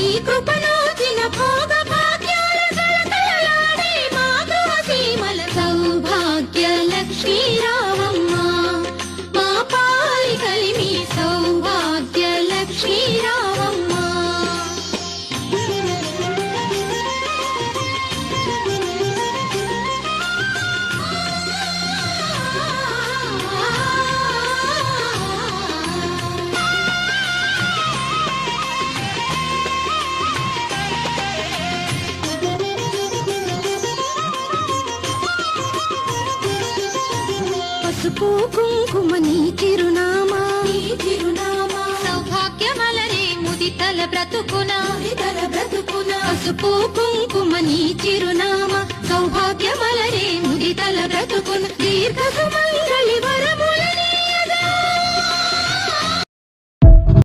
నీ కృపణోచిన భోగ భాగ్యాల కళకళలాడే మాధవ సీమల సౌభాగ్య లక్ష్మీ రావమ్మ మా పాలి కలిమి సౌభాగ్య లక్ష్మీ రావమ్మ పసుపు కుంకుమ నీ చిరునామా సౌభాగ్యమలరే ముదితల బ్రతుకున పసుపు కుంకుమ నీ చిరునామా సౌభాగ్యమలరే ముదితల బ్రతుకున దీర్ఘ సుమంగళి వరము